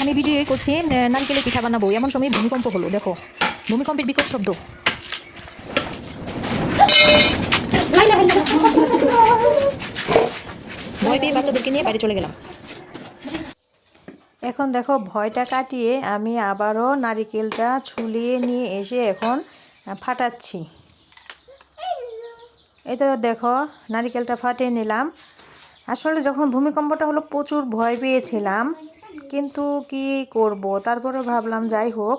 আমি ভিডিও করছি নারকেলের পিঠা বানাবো, এমন সময় ভূমিকম্প হলো। দেখো ভূমিকম্পের বিকট শব্দ। ভয় পেয়ে বাচ্চাদেরকে নিয়ে বাইরে চলে গেলাম। এখন দেখো ভয়টা কাটিয়ে আমি আবারও নারিকেলটা ছুলিয়ে নিয়ে এসে এখন ফাটাচ্ছি। এই তো দেখো নারিকেলটা ফাটিয়ে নিলাম। আসলে যখন ভূমিকম্পটা হলো প্রচুর ভয় পেয়েছিলাম, কিন্তু কি করব, তারপরে ভাবলাম যাই হোক,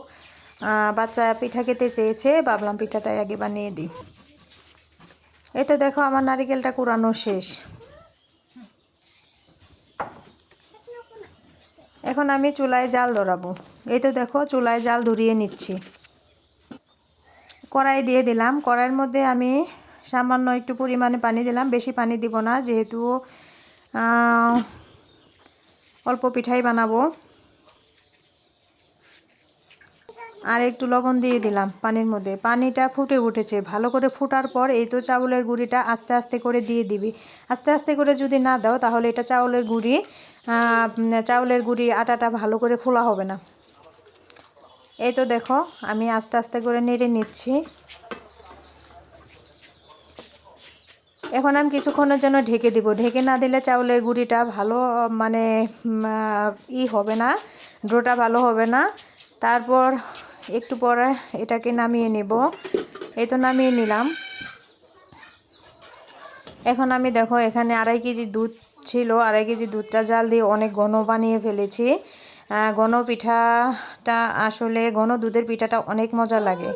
বাচ্চা পিঠা খেতে চেয়েছে, ভাবলাম পিঠাটাই আগে বানিয়ে দিই। এই তো দেখো আমার নারিকেলটা কুড়ানো শেষ। এখন আমি চুলায় জাল ধরাবো। এই তো দেখো চুলায় জাল ধরিয়ে নিচ্ছি। কড়াই দিয়ে দিলাম। কড়াইয়ের মধ্যে আমি সামান্য একটু পরিমাণে পানি দিলাম, বেশি পানি দিব না, যেহেতু অল্প পিঠাই বানাবো। আর একটু লবণ দিয়ে দিলাম পানির মধ্যে। পানিটা ফুটে উঠেছে, ভালো করে ফোটার পর এই তো চাউলের গুঁড়িটা আস্তে আস্তে করে দিয়ে দিবি। আস্তে আস্তে করে যদি না দাও তাহলে এটা চাউলের গুঁড়ি আটাটা ভালো করে খোলা হবে না। এই তো দেখো আমি আস্তে আস্তে করে নেড়ে নিচ্ছি। এখন আমি কিছুক্ষণের জন্য ঢেকে দিব। ঢেকে না দিলে চাউলের গুঁড়িটা ভালো মানে হবে না, ডোটা ভালো হবে না। তারপর একটু পরে এটাকে নামিয়ে নেব। এই তো নামিয়ে নিলাম। এখন আমি দেখো এখানে 2.5 কেজি দুধ ছিল, 2.5 কেজি দুধটা জাল দিয়ে অনেক ঘন বানিয়ে ফেলেছি। ঘন পিঠাটা আসলে ঘন দুধের পিঠাটা অনেক মজা লাগে।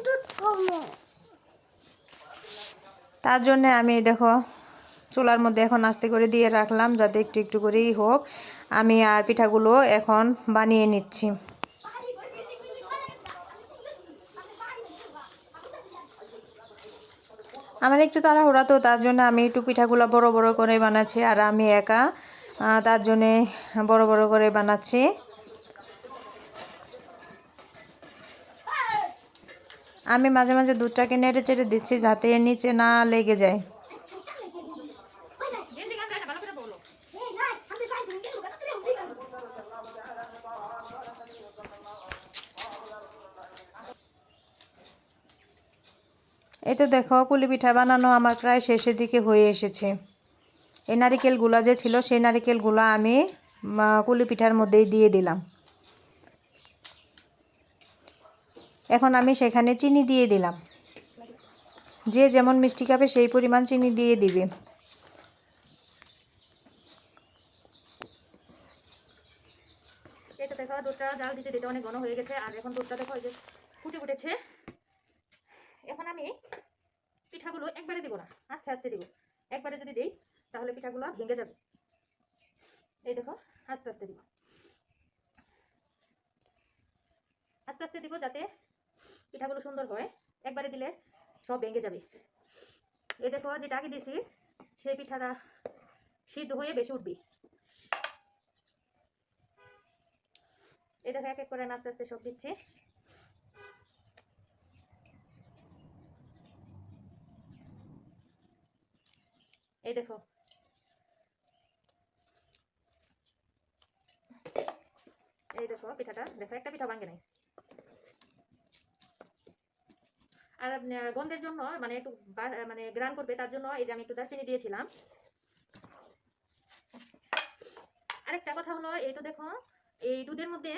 তার জন্য আমি দেখো চুলার মধ্যে এখন আস্তে করে দিয়ে রাখলাম, যাতে একটু একটু করেই হোক আমি আর পিঠাগুলো এখন বানিয়ে নিচ্ছি। আমার একটু তাড়াহুড়া, তো তার জন্য আমি একটু পিঠাগুলো বড় বড় করে বানাচ্ছি, আর আমি একা, তার জন্যে বড় বড় করে বানাচ্ছি। আমি মাঝে মাঝে দুধটাকে নেড়ে চেড়ে দিচ্ছি যাতে নিচে না লেগে যায়। এই তো দেখো কুলি পিঠা বানানো আমার প্রায় শেষের দিকে হয়ে এসেছে। এই নারিকেলগুলো যে ছিল সেই নারিকেলগুলো আমি কুলি পিঠার মধ্যেই দিয়ে দিলাম। এখন আমি সেখানে চিনি দিয়ে দিলাম। যে যেমন মিষ্টি খাবে সেই পরিমাণ চিনি দিয়ে দিবে। এই তো দেখো দুধটা জাল দিতে দিতে অনেক ঘন হয়ে গেছে, আর এখন দুধটা দেখো এই যে ফুটে উঠেছে। এখন আমি পিঠাগুলো একবারে দিব না, আস্তে আস্তে দিব। একবারে যদি দিই তাহলে পিঠাগুলো ভেঙে যাবে। এই দেখো আস্তে আস্তে দিব, আস্তে আস্তে দিব যাতে পিঠাগুলো সুন্দর হয়। একবারে দিলে সব ভেঙে যাবে। এই দেখো যেটা আগে দিয়েছি সেই পিঠাটা সিদ্ধ হয়ে বেশি উঠবে। এই দেখো এক এক করে আস্তে আস্তে সব দিচ্ছি। এই দেখো এই দেখো পিঠাটা দেখো, একটা পিঠা ভাঙে নাই। আর গন্ধের জন্য মানে একটু মানে গ্রান করবে, তার জন্য এই যে আমি একটু দারচিনি দিয়েছিলাম। আরেকটা কথা হলো, এই তো দেখো এই দুধের মধ্যে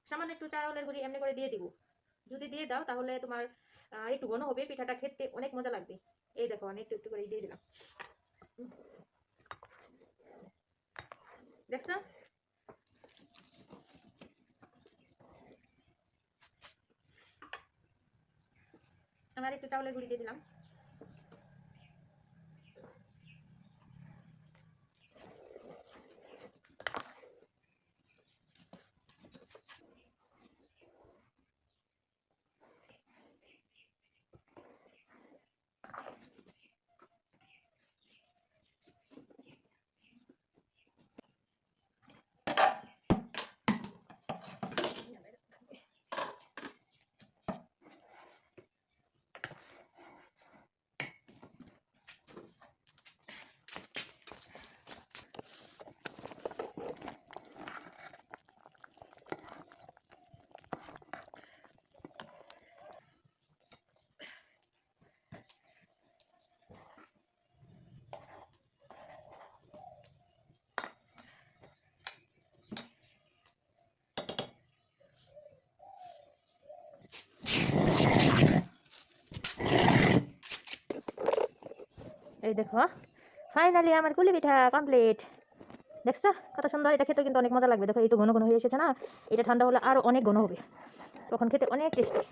সামান্য একটু চাউলের গুঁড়ি এমনি করে দিয়ে দিব। যদি দিয়ে দাও তাহলে তোমার একটু ঘন হবে, পিঠাটা খেতে অনেক মজা লাগবে। এই দেখো আমি একটু একটু করে দিয়ে দিলাম, দেখছো? আমার একটু চাউলের গুঁড়ি দিয়ে দিলাম। এই দেখো ফাইনালি আমার কুলি পিঠা কমপ্লিট। দেখছো কত সুন্দর, এটা খেতে কিন্তু অনেক মজা লাগবে। দেখো এই তো ঘন ঘন হয়ে এসেছে না, এটা ঠান্ডা হলে আরও অনেক ঘন হবে, তখন খেতে অনেক টেস্টি।